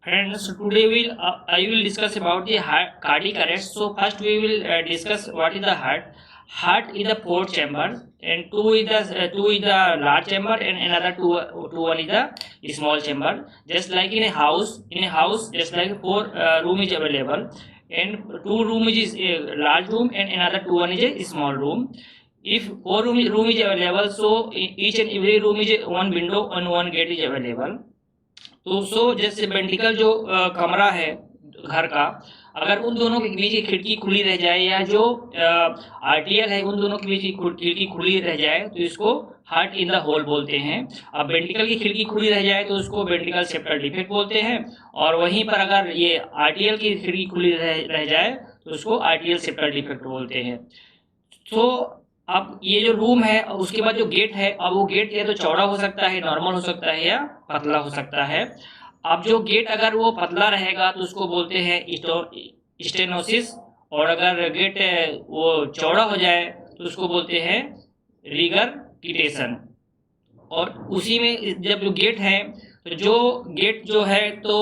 Friends, today I will discuss about the heart, cardiac arrest. So first we will discuss what is the heart. Heart is the fourth chamber, and two is the large chamber, and another two one is the small chamber. Just like in a house, just like four room is available, and two room is a large room, and another two one is a small room. If room is available, so each and every room is one window and one gate is available. तो जैसे वेंटिकल जो कमरा है घर का, अगर उन दोनों के बीच की खिड़की खुली रह जाए या जो आरटीएल है उन दोनों के बीच की खिड़की खुली रह जाए तो इसको हार्ट इन द होल बोलते हैं। अब वेंटिकल की खिड़की खुली रह जाए तो उसको वेंटिकल सेप्टल डिफेक्ट बोलते हैं, और वहीं पर अगर ये आरटीएल की खिड़की खुली रह जाए तो उसको आरटीएल सेप्टल डिफेक्ट बोलते हैं। तो अब ये जो रूम है उसके बाद जो गेट है, अब वो गेट या तो चौड़ा हो सकता है, नॉर्मल हो सकता है या पतला हो सकता है। अब जो गेट अगर वो पतला रहेगा तो उसको बोलते हैं स्टेनोसिस, और अगर गेट वो चौड़ा हो जाए तो उसको बोलते हैं रिगरगिटेशन। और उसी में जब जो गेट है तो जो गेट जो है तो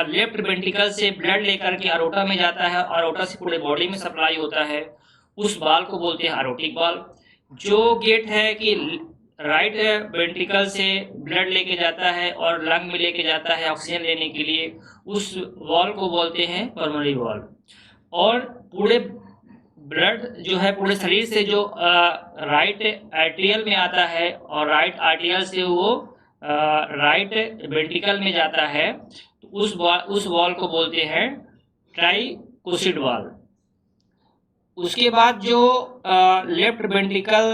लेफ्ट वेंट्रिकल से ब्लड लेकर के अरोटा में जाता है, अरोटा से पूरे बॉडी में सप्लाई होता है, उस बाल को बोलते हैं अरोटिक बाल। जो गेट है कि राइट वेंट्रिकल से ब्लड लेके जाता है और लंग में लेके जाता है ऑक्सीजन लेने के लिए, उस वॉल को बोलते हैं पल्मोनरी वॉल। और पूरे ब्लड जो है पूरे शरीर से जो राइट आर्टेरियल में आता है और राइट आर्टेरियल से वो राइट वेंट्रिकल में जाता है, तो उस वॉल को बोलते हैं ट्राइकोसिड वॉल। उसके बाद जो लेफ्ट वेंट्रिकल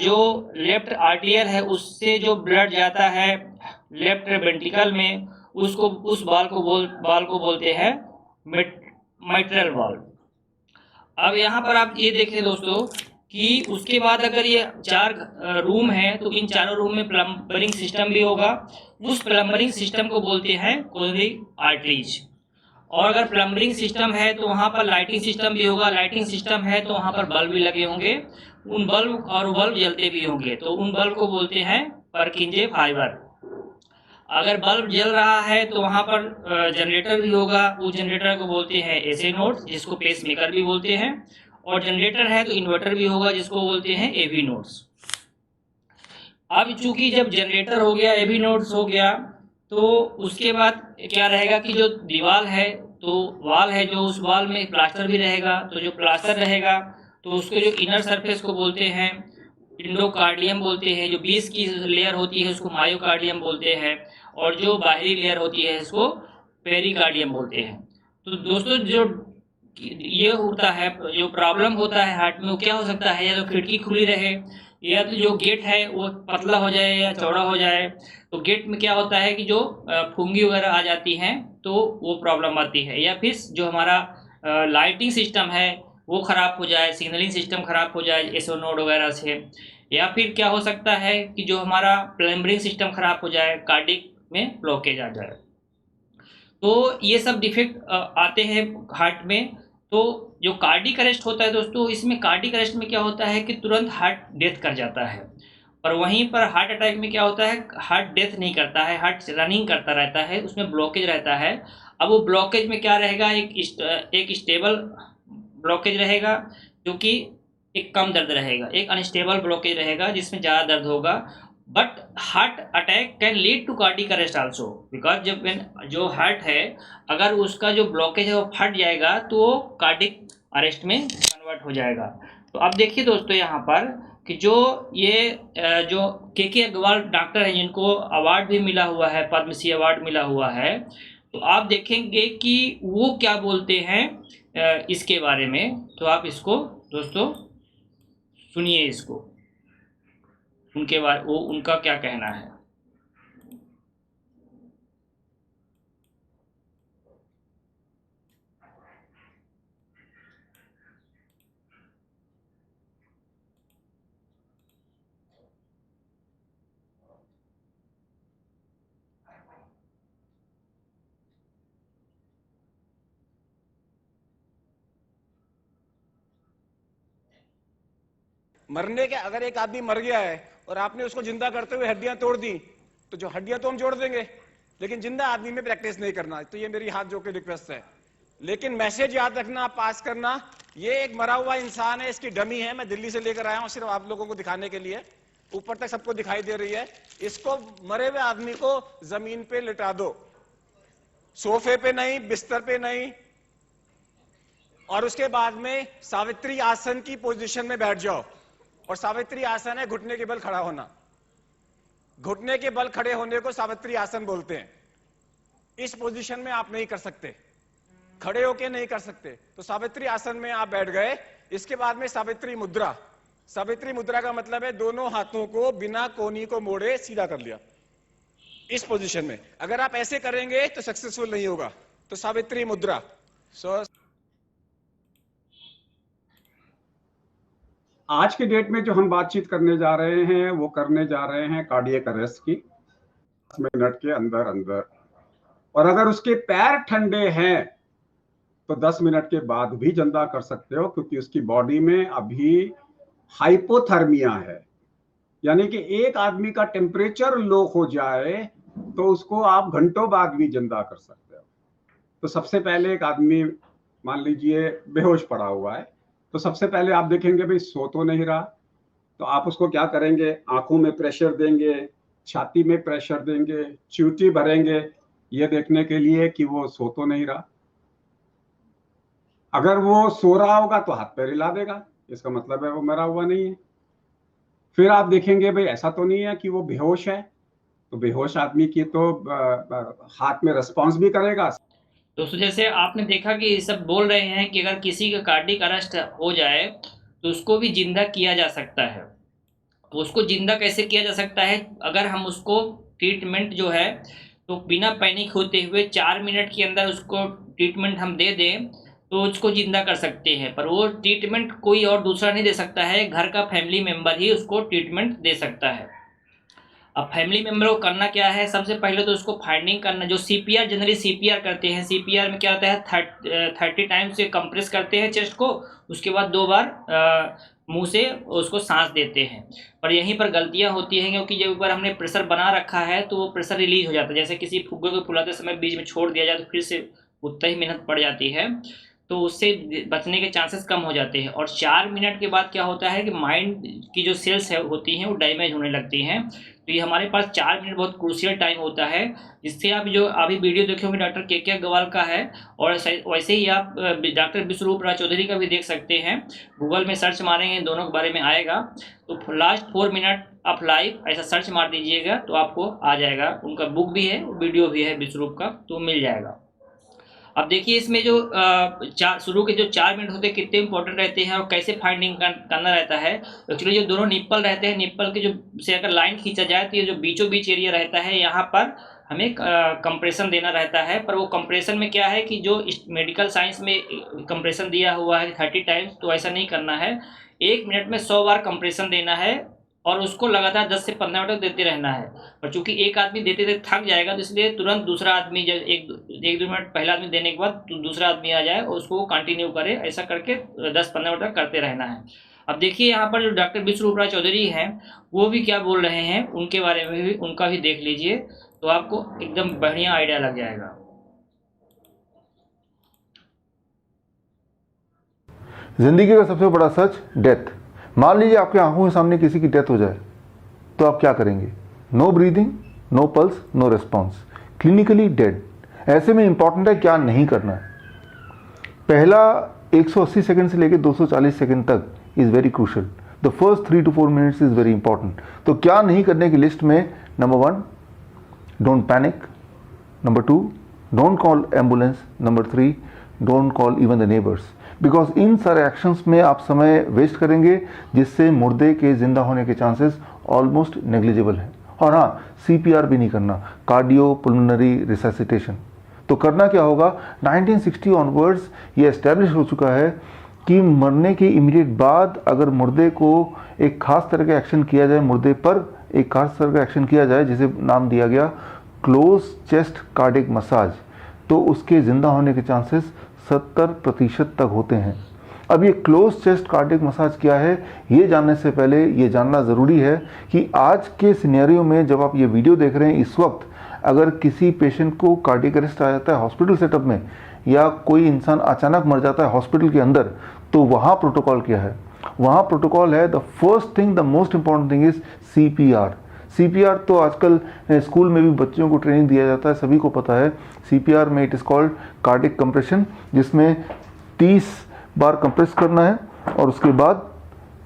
जो लेफ्ट आर्टेरियल है उससे जो ब्लड जाता है लेफ्ट वेंट्रिकल में, उसको उस बाल को बोलते हैं मिट्रल वॉल। अब यहाँ पर आप ये देखें दोस्तों कि उसके बाद अगर ये 4 रूम है तो इन चारों रूम में प्लम्बरिंग सिस्टम भी होगा। उस प्लम्बरिंग सिस्टम को बोलते हैं कोरोनरी आर्टरीज। और अगर प्लम्बरिंग सिस्टम है तो वहाँ पर लाइटिंग सिस्टम भी होगा, लाइटिंग सिस्टम है तो वहाँ पर बल्ब भी लगे होंगे, उन बल्ब जलते भी होंगे, तो उन बल्ब को बोलते हैं परकिंजे फाइबर। अगर बल्ब जल रहा है तो वहाँ पर जनरेटर भी होगा, उस जनरेटर को बोलते हैं एसी नोड्स, जिसको पेस मेकर भी बोलते हैं। और जनरेटर है तो इन्वर्टर भी होगा, जिसको बोलते हैं एवी नोड्स। अब चूंकि जब जनरेटर हो गया, एवी नोड्स हो गया, तो उसके बाद क्या रहेगा कि जो दीवार है तो वाल है, जो उस वाल में प्लास्टर भी रहेगा, तो जो प्लास्टर रहेगा तो उसके जो इनर सरफेस को बोलते हैं इंडोकार्डियम बोलते हैं, जो बीच की लेयर होती है उसको मायोकार्डियम बोलते हैं, और जो बाहरी लेयर होती है इसको पेरिकार्डियम बोलते हैं। तो दोस्तों जो ये होता है, जो प्रॉब्लम होता है हार्ट में, वो क्या हो सकता है, या तो खिड़की खुली रहे या तो जो गेट है वो पतला हो जाए या चौड़ा हो जाए। तो गेट में क्या होता है कि जो फुंगी वगैरह आ जाती हैं तो वो प्रॉब्लम आती है, या फिर जो हमारा लाइटिंग सिस्टम है वो ख़राब हो जाए, सिग्नलिंग सिस्टम ख़राब हो जाए एसओ नोड वगैरह से, या फिर क्या हो सकता है कि जो हमारा प्लम्बरिंग सिस्टम ख़राब हो जाए, कार्डिक में ब्लॉकेज आ जाए। तो ये सब डिफेक्ट आते हैं हार्ट में। तो जो कार्डिक अरेस्ट होता है दोस्तों, इसमें कार्डिक अरेस्ट में क्या होता है कि तुरंत हार्ट डेथ कर जाता है, और वहीं पर हार्ट अटैक में क्या होता है, हार्ट डेथ नहीं करता है, हार्ट रनिंग करता रहता है, उसमें ब्लॉकेज रहता है। अब वो ब्लॉकेज में क्या रहेगा, एक स्टेबल ब्लॉकेज रहेगा जो कि एक कम दर्द रहेगा, एक अनस्टेबल ब्लॉकेज रहेगा जिसमें ज़्यादा दर्द होगा। But heart attack can lead to cardiac arrest also, because जब जो हार्ट है अगर उसका जो ब्लॉकेज है वो फट जाएगा तो वो कार्डिक अरेस्ट में कन्वर्ट हो जाएगा। तो अब देखिए दोस्तों यहाँ पर कि जो ये जो के अग्रवाल डॉक्टर हैं जिनको अवार्ड भी मिला हुआ है, पद्मश्री अवार्ड मिला हुआ है, तो आप देखेंगे कि वो क्या बोलते हैं इसके बारे में। तो आप इसको दोस्तों सुनिए, इसको उनके बारे वो उनका क्या कहना है। मरने के अगर एक आदमी मर गया है और आपने उसको जिंदा करते हुए हड्डियां तोड़ दी, तो जो हड्डियां तो हम जोड़ देंगे, लेकिन जिंदा आदमी में प्रैक्टिस नहीं करना। तो ये मेरी हाथ जोड़ के रिक्वेस्ट है। लेकिन मैसेज याद रखना, पास करना। ये एक मरा हुआ इंसान है, इसकी डमी है, मैं दिल्ली से लेकर आया हूं सिर्फ आप लोगों को दिखाने के लिए। ऊपर तक सबको दिखाई दे रही है। इसको, मरे हुए आदमी को जमीन पे लिटा दो, सोफे पे नहीं, बिस्तर पे नहीं, और उसके बाद में सावित्री आसन की पोजीशन में बैठ जाओ। और सावित्री आसन है घुटने के बल खड़ा होना। घुटने के बल खड़े होने को सावित्री आसन बोलते हैं। इस पोजीशन में आप नहीं कर सकते, खड़े होके नहीं कर सकते। तो सावित्री आसन में आप बैठ गए। इसके बाद में सावित्री मुद्रा। सावित्री मुद्रा का मतलब है दोनों हाथों को बिना कोहनी को मोड़े सीधा कर लिया, इस पोजीशन में। अगर आप ऐसे करेंगे तो सक्सेसफुल नहीं होगा। तो सावित्री मुद्रा। आज के डेट में जो हम बातचीत करने जा रहे हैं वो करने जा रहे हैं कार्डियक अरेस्ट की, 10 मिनट के अंदर अंदर। और अगर उसके पैर ठंडे हैं तो 10 मिनट के बाद भी जिंदा कर सकते हो, क्योंकि उसकी बॉडी में अभी हाइपोथर्मिया है। यानी कि एक आदमी का टेम्परेचर लो हो जाए तो उसको आप घंटों बाद भी जिंदा कर सकते हो। तो सबसे पहले एक आदमी मान लीजिए बेहोश पड़ा हुआ है, तो सबसे पहले आप देखेंगे भाई सो तो नहीं रहा, तो आप उसको क्या करेंगे, आंखों में प्रेशर देंगे, छाती में प्रेशर देंगे, चींटी भरेंगे, ये देखने के लिए कि वो सो तो नहीं रहा। अगर वो सो रहा होगा तो हाथ पैर हिला देगा, इसका मतलब है वो मरा हुआ नहीं है। फिर आप देखेंगे भाई ऐसा तो नहीं है कि वो बेहोश है, तो बेहोश आदमी की तो हाथ में रिस्पॉन्स भी करेगा। दोस्तों, जैसे आपने देखा कि ये सब बोल रहे हैं कि अगर किसी का कार्डियक अरेस्ट हो जाए तो उसको भी जिंदा किया जा सकता है। तो उसको जिंदा कैसे किया जा सकता है? अगर हम उसको ट्रीटमेंट जो है तो बिना पैनिक होते हुए 4 मिनट के अंदर उसको ट्रीटमेंट हम दे दें तो उसको जिंदा कर सकते हैं। पर वो ट्रीटमेंट कोई और दूसरा नहीं दे सकता है, घर का फैमिली मेम्बर ही उसको ट्रीटमेंट दे सकता है। अब फैमिली मेम्बर को करना क्या है, सबसे पहले तो उसको फाइंडिंग करना। जो सीपीआर, जनरली सीपीआर करते हैं, सीपीआर में क्या होता है 30 टाइम्स से कंप्रेस करते हैं चेस्ट को, उसके बाद 2 बार मुंह से उसको सांस देते हैं। पर यहीं पर गलतियां होती हैं, क्योंकि जब ऊपर हमने प्रेशर बना रखा है तो वो प्रेशर रिलीज हो जाता है। जैसे किसी फुग्गे को फुलाते समय बीच में छोड़ दिया जाए तो फिर से उतना ही मेहनत पड़ जाती है, तो उससे बचने के चांसेस कम हो जाते हैं। और 4 मिनट के बाद क्या होता है कि माइंड की जो सेल्स होती हैं वो डैमेज होने लगती हैं। तो ये हमारे पास 4 मिनट बहुत क्रूशियल टाइम होता है, जिससे आप जो अभी वीडियो देखे होंगे डॉक्टर के अग्रवाल का है, और वैसे ही आप डॉक्टर विश्वरूप राज चौधरी का भी देख सकते हैं। गूगल में सर्च मारेंगे दोनों के बारे में आएगा, तो लास्ट 4 मिनट ऑफ लाइफ ऐसा सर्च मार दीजिएगा तो आपको आ जाएगा। उनका बुक भी है, वीडियो भी है विश्वरूप का, तो मिल जाएगा। अब देखिए इसमें जो शुरू के जो 4 मिनट होते हैं कितने इंपॉर्टेंट रहते हैं और कैसे फाइंडिंग करना रहता है। एक्चुअली जो दोनों निप्पल रहते हैं, निप्पल के जो से अगर लाइन खींचा जाए तो ये जो बीचों बीच एरिया रहता है, यहाँ पर हमें कंप्रेशन देना रहता है। पर वो कंप्रेशन में क्या है कि जो मेडिकल साइंस में कंप्रेशन दिया हुआ है 30 टाइम्स, तो ऐसा नहीं करना है। 1 मिनट में 100 बार कंप्रेशन देना है और उसको लगातार 10 से 15 मिनट तक देते रहना है। और चूंकि एक आदमी देते देते थक जाएगा, तो इसलिए तुरंत दूसरा आदमी जब 1-2 मिनट पहला आदमी देने के बाद तो दूसरा आदमी आ जाए और उसको कंटिन्यू करे। ऐसा करके 10-15 मिनट तक करते रहना है। अब देखिए यहाँ पर जो डॉक्टर विश्वरूप राज चौधरी हैं वो भी क्या बोल रहे हैं, उनके बारे में भी उनका भी देख लीजिए, तो आपको एकदम बढ़िया आइडिया लग जाएगा। जिंदगी का सबसे बड़ा सच, डेथ। मान लीजिए आपके आंखों के सामने किसी की डेथ हो जाए तो आप क्या करेंगे? No breathing, no pulse, no response, clinically dead. ऐसे में इंपॉर्टेंट है क्या नहीं करना है। पहला 180 सेकंड से लेकर 240 सेकंड तक is very crucial. The first 3 to 4 minutes is very important. तो क्या नहीं करने की लिस्ट में, number 1, don't panic. Number 2, don't call ambulance. Number 3, don't call even the neighbours, because in सारे एक्शंस में आप समय वेस्ट करेंगे, जिससे मुर्दे के जिंदा होने के चांसेस ऑलमोस्ट नेग्लिजिबल हैं। और हाँ, सीपीआर भी नहीं करना, कार्डियो पुल्मोनरी रिससिटेशन। तो करना क्या होगा, 1960 ऑनवर्ड्स ये एस्टेब्लिश हो चुका है कि मरने के इमीडिएट बाद अगर मुर्दे को एक खास तरह का एक्शन किया जाए, मुर्दे पर एक खास तरह का एक्शन किया जाए, जिसे नाम दिया गया क्लोज चेस्ट कार्डियक मसाज, तो उसके ज़िंदा होने के चांसेस 70% तक होते हैं। अब ये क्लोज चेस्ट कार्डियक मसाज क्या है, ये जानने से पहले ये जानना ज़रूरी है कि आज के सिनेरियो में जब आप ये वीडियो देख रहे हैं इस वक्त, अगर किसी पेशेंट को कार्डियक अरेस्ट आ जाता है हॉस्पिटल सेटअप में, या कोई इंसान अचानक मर जाता है हॉस्पिटल के अंदर, तो वहाँ प्रोटोकॉल क्या है? वहाँ प्रोटोकॉल है, the first thing, the most important thing is CPR। CPR तो आजकल स्कूल में भी बच्चों को ट्रेनिंग दिया जाता है, सभी को पता है। CPR में it is called cardiac compression, जिसमें 30 बार कंप्रेस करना है और उसके बाद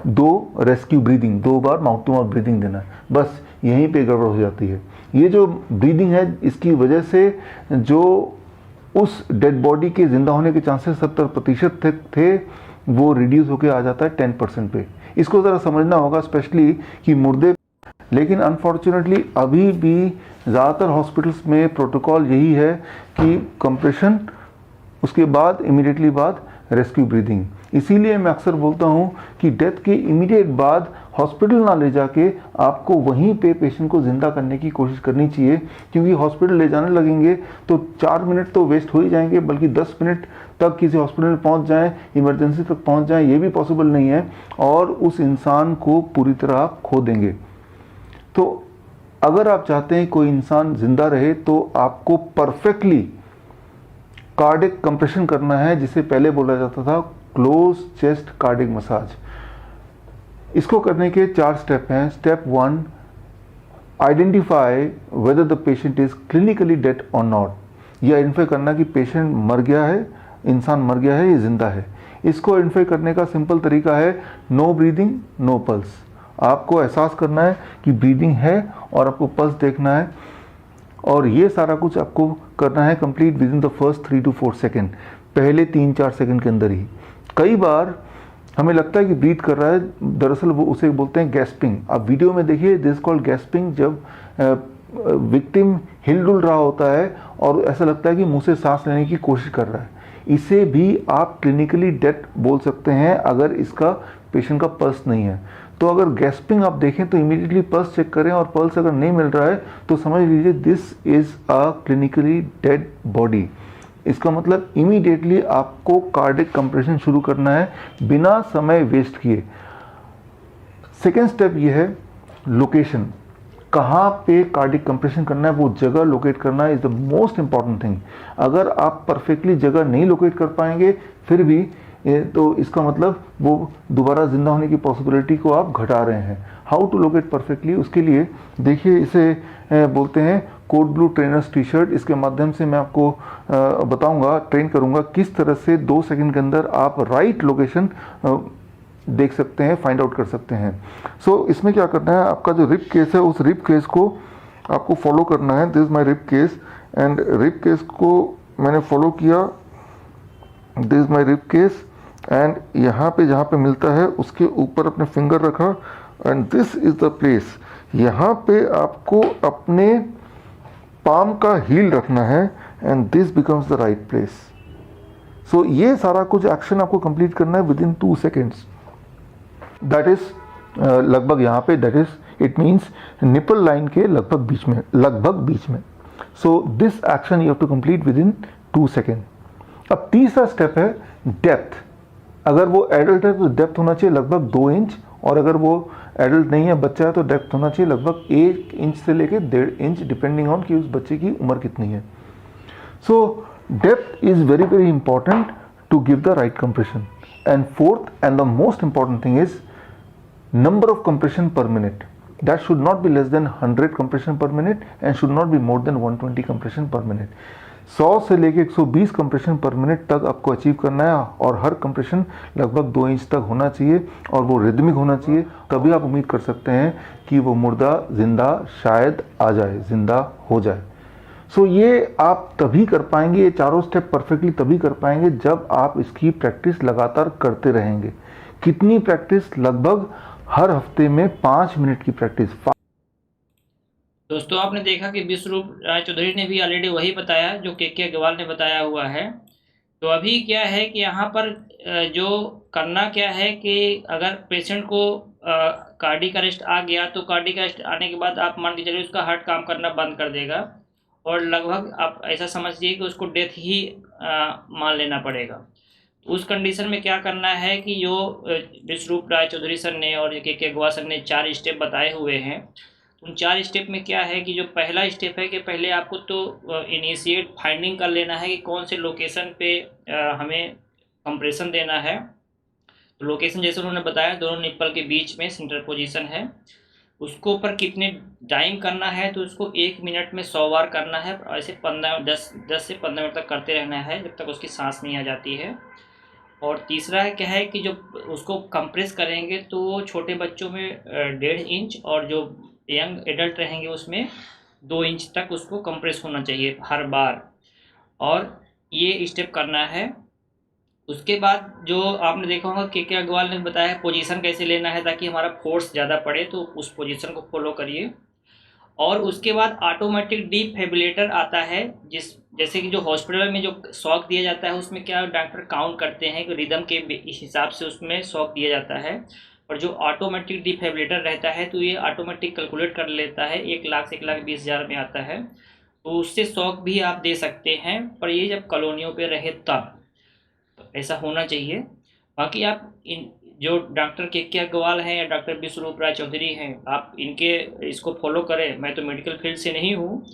2 रेस्क्यू ब्रीदिंग, 2 बार माउथ टू माउथ ब्रीदिंग देना है। बस यहीं पे गड़बड़ हो जाती है। ये जो ब्रीदिंग है, इसकी वजह से जो उस डेड बॉडी के जिंदा होने के चांसेस 70% थे वो रिड्यूस होकर आ जाता है 10% पे। इसको ज़रा समझना होगा, स्पेशली कि मुर्दे। लेकिन अनफॉर्चुनेटली अभी भी ज़्यादातर हॉस्पिटल्स में प्रोटोकॉल यही है कि कंप्रेशन, उसके बाद इमीडिएटली बाद रेस्क्यू ब्रीदिंग। इसीलिए मैं अक्सर बोलता हूँ कि डेथ के इमीडिएट बाद हॉस्पिटल ना ले जाके आपको वहीं पे पेशेंट को ज़िंदा करने की कोशिश करनी चाहिए, क्योंकि हॉस्पिटल ले जाने लगेंगे तो 4 मिनट तो वेस्ट हो ही जाएंगे, बल्कि 10 मिनट तक किसी हॉस्पिटल में पहुँच जाएँ, इमरजेंसी तक पहुँच जाएँ, ये भी पॉसिबल नहीं है, और उस इंसान को पूरी तरह आप खो देंगे। तो अगर आप चाहते हैं कोई इंसान ज़िंदा रहे तो आपको परफेक्टली कार्डियक कंप्रेशन करना है, जिसे पहले बोला जाता था क्लोज चेस्ट कार्डियक मसाज। इसको करने के 4 स्टेप हैं। Step 1, identify whether the patient is clinically dead और नॉट। ये आइडेंटिफाई करना कि पेशेंट मर गया है, इंसान मर गया है, ये जिंदा है। इसको आइडेंटिफाई करने का सिंपल तरीका है नो ब्रीदिंग नो पल्स। आपको एहसास करना है कि ब्रीदिंग है और आपको पल्स देखना है, और ये सारा कुछ आपको करना है complete with in the first 3 to 4 second, पहले 3-4 सेकेंड के अंदर ही। कई बार हमें लगता है कि ब्रीथ कर रहा है, दरअसल वो उसे बोलते हैं गैस्पिंग। आप वीडियो में देखिए, दिस कॉल्ड गैस्पिंग, जब विक्टिम हिलडुल रहा होता है और ऐसा लगता है कि मुंह से सांस लेने की कोशिश कर रहा है। इसे भी आप क्लिनिकली डेड बोल सकते हैं अगर इसका पेशेंट का पल्स नहीं है। तो अगर गैस्पिंग आप देखें तो इमीडिएटली पल्स चेक करें, और पल्स अगर नहीं मिल रहा है तो समझ लीजिए this is a clinically dead body. इसका मतलब इमीडिएटली आपको कार्डियक कंप्रेशन शुरू करना है बिना समय वेस्ट किए। सेकेंड स्टेप ये है लोकेशन, कहाँ पे कार्डियक कंप्रेशन करना है, वो जगह लोकेट करना is the most important thing. अगर आप परफेक्टली जगह नहीं लोकेट कर पाएंगे फिर भी तो इसका मतलब वो दोबारा जिंदा होने की पॉसिबिलिटी को आप घटा रहे हैं। हाउ टू लोकेट परफेक्टली, उसके लिए देखिए, इसे बोलते हैं कोड ब्लू ट्रेनर्स टी-शर्ट। इसके माध्यम से मैं आपको बताऊंगा, ट्रेन करूंगा किस तरह से 2 सेकंड के अंदर आप राइट लोकेशन देख सकते हैं, फाइंड आउट कर सकते हैं। सो इसमें क्या करना है, आपका जो रिब केस है उस रिब केस को आपको फॉलो करना है। This is my rib cage, and rib cage को मैंने फॉलो किया। This is my rib cage, and यहाँ पे जहाँ पे मिलता है उसके ऊपर अपने फिंगर रखा, and this is the place. यहाँ पे आपको अपने पाम का हील रखना है, and this becomes the right place. So ये सारा कुछ एक्शन आपको कंप्लीट करना है within 2 seconds. That is लगभग यहाँ पे, that is it means nipple line के लगभग बीच में। So this action you have to complete within 2 second. अब तीसरा स्टेप है डेप्थ। अगर वो एडल्ट है तो डेप्थ होना चाहिए लगभग 2 इंच, और अगर वो एडल्ट नहीं है, बच्चा है, तो डेप्थ होना चाहिए लगभग 1 इंच से लेकर 1.5 इंच, डिपेंडिंग ऑन कि उस बच्चे की उम्र कितनी है। So depth is very very important to give the right compression. And fourth and the most important thing is number of compression per minute. That should not be less than 100 compression per minute and should not be more than 120 compression per minute. 100 से लेके 120 compression पर minute तक आपको achieve करना है, और हर compression लगभग 2 inch तक होना चाहिए, और वो रिदमिक होना चाहिए। तभी आप उम्मीद कर सकते हैं कि वो मुर्दा जिंदा शायद आ जाए, जिंदा हो जाए। सो ये आप तभी कर पाएंगे, ये चारों स्टेप परफेक्टली तभी कर पाएंगे जब आप इसकी प्रैक्टिस लगातार करते रहेंगे। कितनी प्रैक्टिस? लगभग हर हफ्ते में 5 मिनट की प्रैक्टिस। दोस्तों, आपने देखा कि विश्वरूप राय चौधरी ने भी ऑलरेडी वही बताया जो के अग्रवाल ने बताया हुआ है। तो अभी क्या है कि यहाँ पर जो करना क्या है कि अगर पेशेंट को कार्डियक अरेस्ट आ गया तो कार्डियक अरेस्ट आने के बाद आप मान के चलिए उसका हार्ट काम करना बंद कर देगा, और लगभग आप ऐसा समझिए कि उसको डेथ ही मान लेना पड़ेगा। उस कंडीशन में क्या करना है कि जो विश्वरूप राय चौधरी सर ने और के अग्रवाल सर ने 4 स्टेप बताए हुए हैं, तो उन 4 स्टेप में क्या है कि जो पहला स्टेप है कि पहले आपको तो इनिशिएट फाइंडिंग कर लेना है कि कौन से लोकेशन पे हमें कंप्रेशन देना है। तो लोकेशन जैसे उन्होंने बताया दोनों निप्पल के बीच में सेंटर पोजीशन है। उसको ऊपर कितने टाइम करना है, तो उसको 1 मिनट में 100 बार करना है। ऐसे 10 से 15 मिनट तक करते रहना है जब तक उसकी सांस नहीं आ जाती है। और तीसरा है क्या है कि जो उसको कंप्रेस करेंगे तो वो छोटे बच्चों में 1.5 इंच और जो यंग एडल्ट रहेंगे उसमें 2 इंच तक उसको कंप्रेस होना चाहिए हर बार। और ये स्टेप करना है। उसके बाद जो आपने देखा होगा के अग्रवाल ने बताया पोजीशन कैसे लेना है ताकि हमारा फोर्स ज़्यादा पड़े, तो उस पोजीशन को फॉलो करिए। और उसके बाद ऑटोमेटिक डिफिब्रिलेटर आता है, जैसे कि जो हॉस्पिटल में जो शॉक दिया जाता है उसमें क्या डॉक्टर काउंट करते हैं कि रिदम के हिसाब से उसमें शॉक दिया जाता है। और जो ऑटोमेटिक डिफिब्रिलेटर रहता है तो ये ऑटोमेटिक कैलकुलेट कर लेता है, 1 लाख से 1,20,000 में आता है। तो उससे शॉक भी आप दे सकते हैं, पर ये जब कॉलोनियों पे रहे तब तो ऐसा होना चाहिए। बाकी आप इन जो डॉक्टर के अग्रवाल हैं या डॉक्टर विश्वरूप राय चौधरी हैं, आप इनके इसको फॉलो करें। मैं तो मेडिकल फील्ड से नहीं हूँ,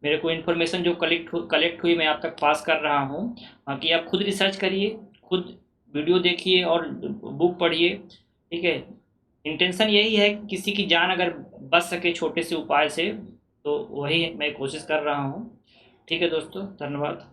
मेरे को इन्फॉर्मेशन जो कलेक्ट हुई मैं आप तक पास कर रहा हूँ। बाकी आप खुद रिसर्च करिए, खुद वीडियो देखिए और बुक पढ़िए, ठीक है। इंटेंशन यही है कि किसी की जान अगर बच सके छोटे से उपाय से, तो वही मैं कोशिश कर रहा हूँ। ठीक है दोस्तों, धन्यवाद।